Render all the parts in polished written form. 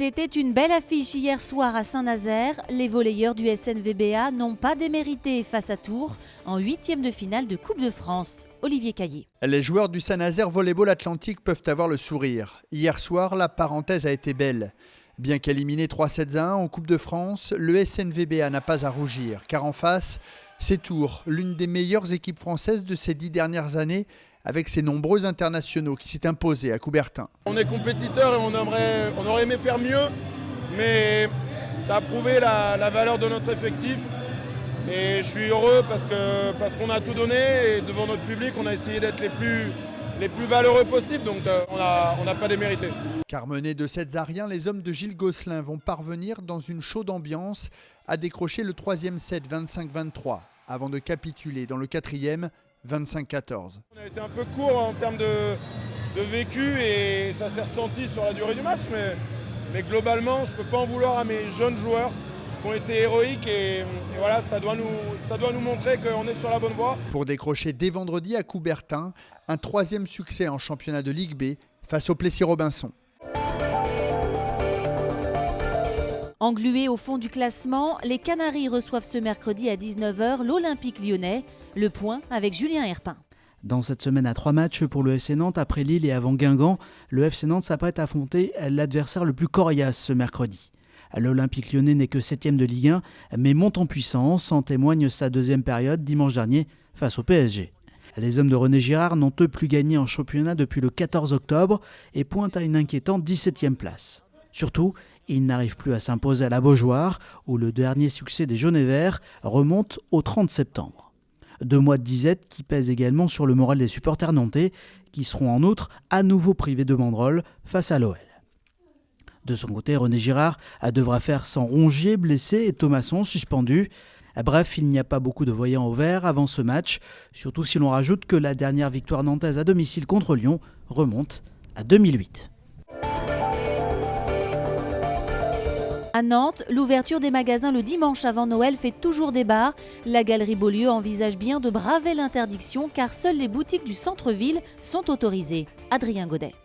C'était une belle affiche hier soir à Saint-Nazaire. Les volleyeurs du SNVBA n'ont pas démérité face à Tours en 8e de finale de Coupe de France. Olivier Caillé. Les joueurs du Saint-Nazaire Volleyball Atlantique peuvent avoir le sourire. Hier soir, la parenthèse a été belle. Bien qu'éliminé 3-7-1 en Coupe de France, le SNVBA n'a pas à rougir. Car en face, c'est Tours, l'une des meilleures équipes françaises de ces 10 dernières années, avec ses nombreux internationaux qui s'est imposé à Coubertin. On est compétiteurs et on aurait aimé faire mieux, mais ça a prouvé la valeur de notre effectif. Et je suis heureux parce qu'on a tout donné et devant notre public, on a essayé d'être les plus valeureux possibles, donc on n'a pas démérité. Car menés de 7 à rien, les hommes de Gilles Gosselin vont parvenir dans une chaude ambiance à décrocher le 3e set 25-23 avant de capituler dans le 4e 25-14. On a été un peu court en termes de vécu et ça s'est ressenti sur la durée du match, mais globalement, je ne peux pas en vouloir à mes jeunes joueurs qui ont été héroïques et voilà, ça doit nous montrer qu'on est sur la bonne voie. Pour décrocher dès vendredi à Coubertin, un 3e succès en championnat de Ligue B face au Plessis-Robinson. Englués au fond du classement, les Canaries reçoivent ce mercredi à 19h l'Olympique lyonnais. Le point avec Julien Herpin. Dans cette semaine à 3 matchs pour le FC Nantes après Lille et avant Guingamp, le FC Nantes s'apprête à affronter l'adversaire le plus coriace ce mercredi. L'Olympique lyonnais n'est que 7e de Ligue 1, mais monte en puissance, en témoigne sa 2e période dimanche dernier face au PSG. Les hommes de René Girard n'ont eux plus gagné en championnat depuis le 14 octobre et pointent à une inquiétante 17e place. Surtout, ils n'arrivent plus à s'imposer à la Beaujoire, où le dernier succès des jaunes et verts remonte au 30 septembre. 2 mois de disette qui pèsent également sur le moral des supporters nantais, qui seront en outre à nouveau privés de banderole face à l'OL. De son côté, René Girard devra faire sans Rongier blessé et Thomasson suspendu. Bref, il n'y a pas beaucoup de voyants au vert avant ce match, surtout si l'on rajoute que la dernière victoire nantaise à domicile contre Lyon remonte à 2008. À Nantes, l'ouverture des magasins le dimanche avant Noël fait toujours débat. La Galerie Beaulieu envisage bien de braver l'interdiction car seules les boutiques du centre-ville sont autorisées. Adrien Godet.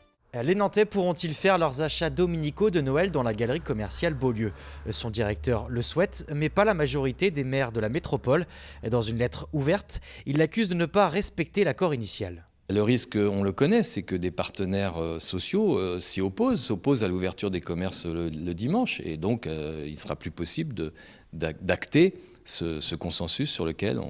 Les Nantais pourront-ils faire leurs achats dominicaux de Noël dans la galerie commerciale Beaulieu? Son directeur le souhaite, mais pas la majorité des maires de la métropole. Dans une lettre ouverte, il l'accuse de ne pas respecter l'accord initial. Le risque, on le connaît, c'est que des partenaires sociaux s'opposent à l'ouverture des commerces le dimanche. Et donc, il sera plus possible d'acter ce consensus sur lequel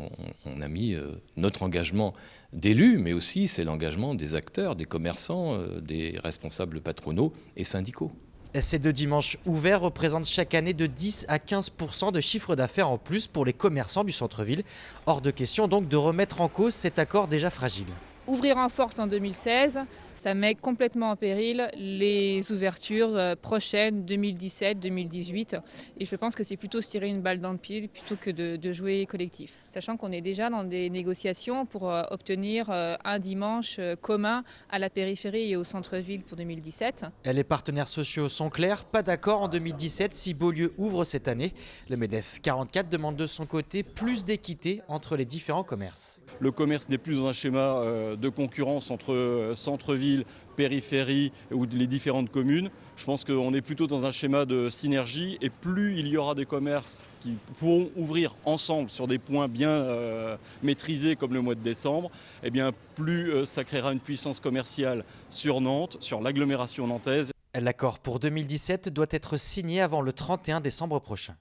on a mis notre engagement d'élus, mais aussi c'est l'engagement des acteurs, des commerçants, des responsables patronaux et syndicaux. Ces 2 dimanches ouverts représentent chaque année de 10 à 15% de chiffre d'affaires en plus pour les commerçants du centre-ville. Hors de question donc de remettre en cause cet accord déjà fragile. Ouvrir en force en 2016, ça met complètement en péril les ouvertures prochaines 2017-2018. Et je pense que c'est plutôt se tirer une balle dans le pied plutôt que de jouer collectif. Sachant qu'on est déjà dans des négociations pour obtenir un dimanche commun à la périphérie et au centre-ville pour 2017. Les partenaires sociaux sont clairs, pas d'accord en 2017 si Beaulieu ouvre cette année. Le MEDEF 44 demande de son côté plus d'équité entre les différents commerces. Le commerce n'est plus dans un schéma de concurrence entre centre-ville, périphérie ou les différentes communes. Je pense qu'on est plutôt dans un schéma de synergie et plus il y aura des commerces qui pourront ouvrir ensemble sur des points bien maîtrisés comme le mois de décembre, eh bien plus ça créera une puissance commerciale sur Nantes, sur l'agglomération nantaise. L'accord pour 2017 doit être signé avant le 31 décembre prochain.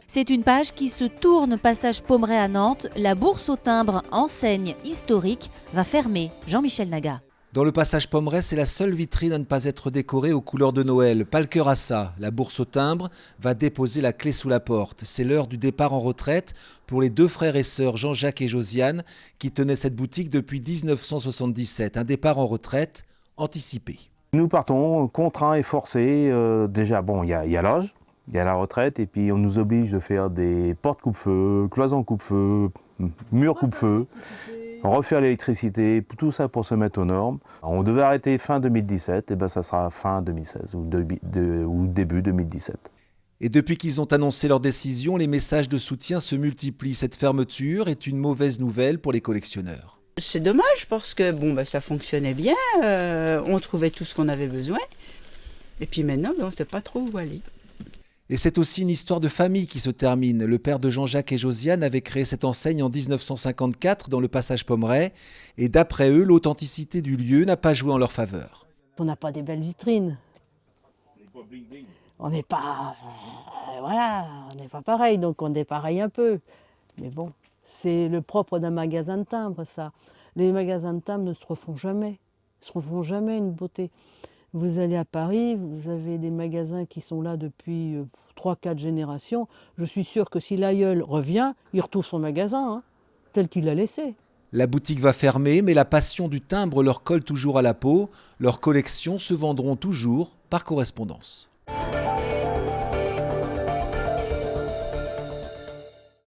C'est une page qui se tourne passage Pommeraye à Nantes. La bourse au timbre, enseigne historique, va fermer. Jean-Michel Naga. Dans le passage Pommeraye, c'est la seule vitrine à ne pas être décorée aux couleurs de Noël. Pas le cœur à ça. La bourse au timbre va déposer la clé sous la porte. C'est l'heure du départ en retraite pour les 2 frères et sœurs Jean-Jacques et Josiane qui tenaient cette boutique depuis 1977. Un départ en retraite anticipé. Nous partons contraints et forcés. Déjà, bon, il y a l'âge. Il y a la retraite et puis on nous oblige de faire des portes coupe-feu, cloisons coupe-feu, murs coupe-feu, refaire l'électricité, tout ça pour se mettre aux normes. On devait arrêter fin 2017, et ben ça sera fin 2016 ou début 2017. Et depuis qu'ils ont annoncé leur décision, les messages de soutien se multiplient. Cette fermeture est une mauvaise nouvelle pour les collectionneurs. C'est dommage parce que ça fonctionnait bien, on trouvait tout ce qu'on avait besoin. Et puis maintenant, on ne sait pas trop où aller. Et c'est aussi une histoire de famille qui se termine. Le père de Jean-Jacques et Josiane avait créé cette enseigne en 1954 dans le passage Pommeraye. Et d'après eux, l'authenticité du lieu n'a pas joué en leur faveur. On n'a pas des belles vitrines. On n'est pas... on n'est pas pareil, donc on dépareille un peu. Mais bon, c'est le propre d'un magasin de timbre, ça. Les magasins de timbre ne se refont jamais. Ils ne se refont jamais une beauté. Vous allez à Paris, vous avez des magasins qui sont là depuis 3-4 générations. Je suis sûre que si l'aïeul revient, il retrouve son magasin, tel qu'il l'a laissé. La boutique va fermer, mais la passion du timbre leur colle toujours à la peau. Leurs collections se vendront toujours par correspondance.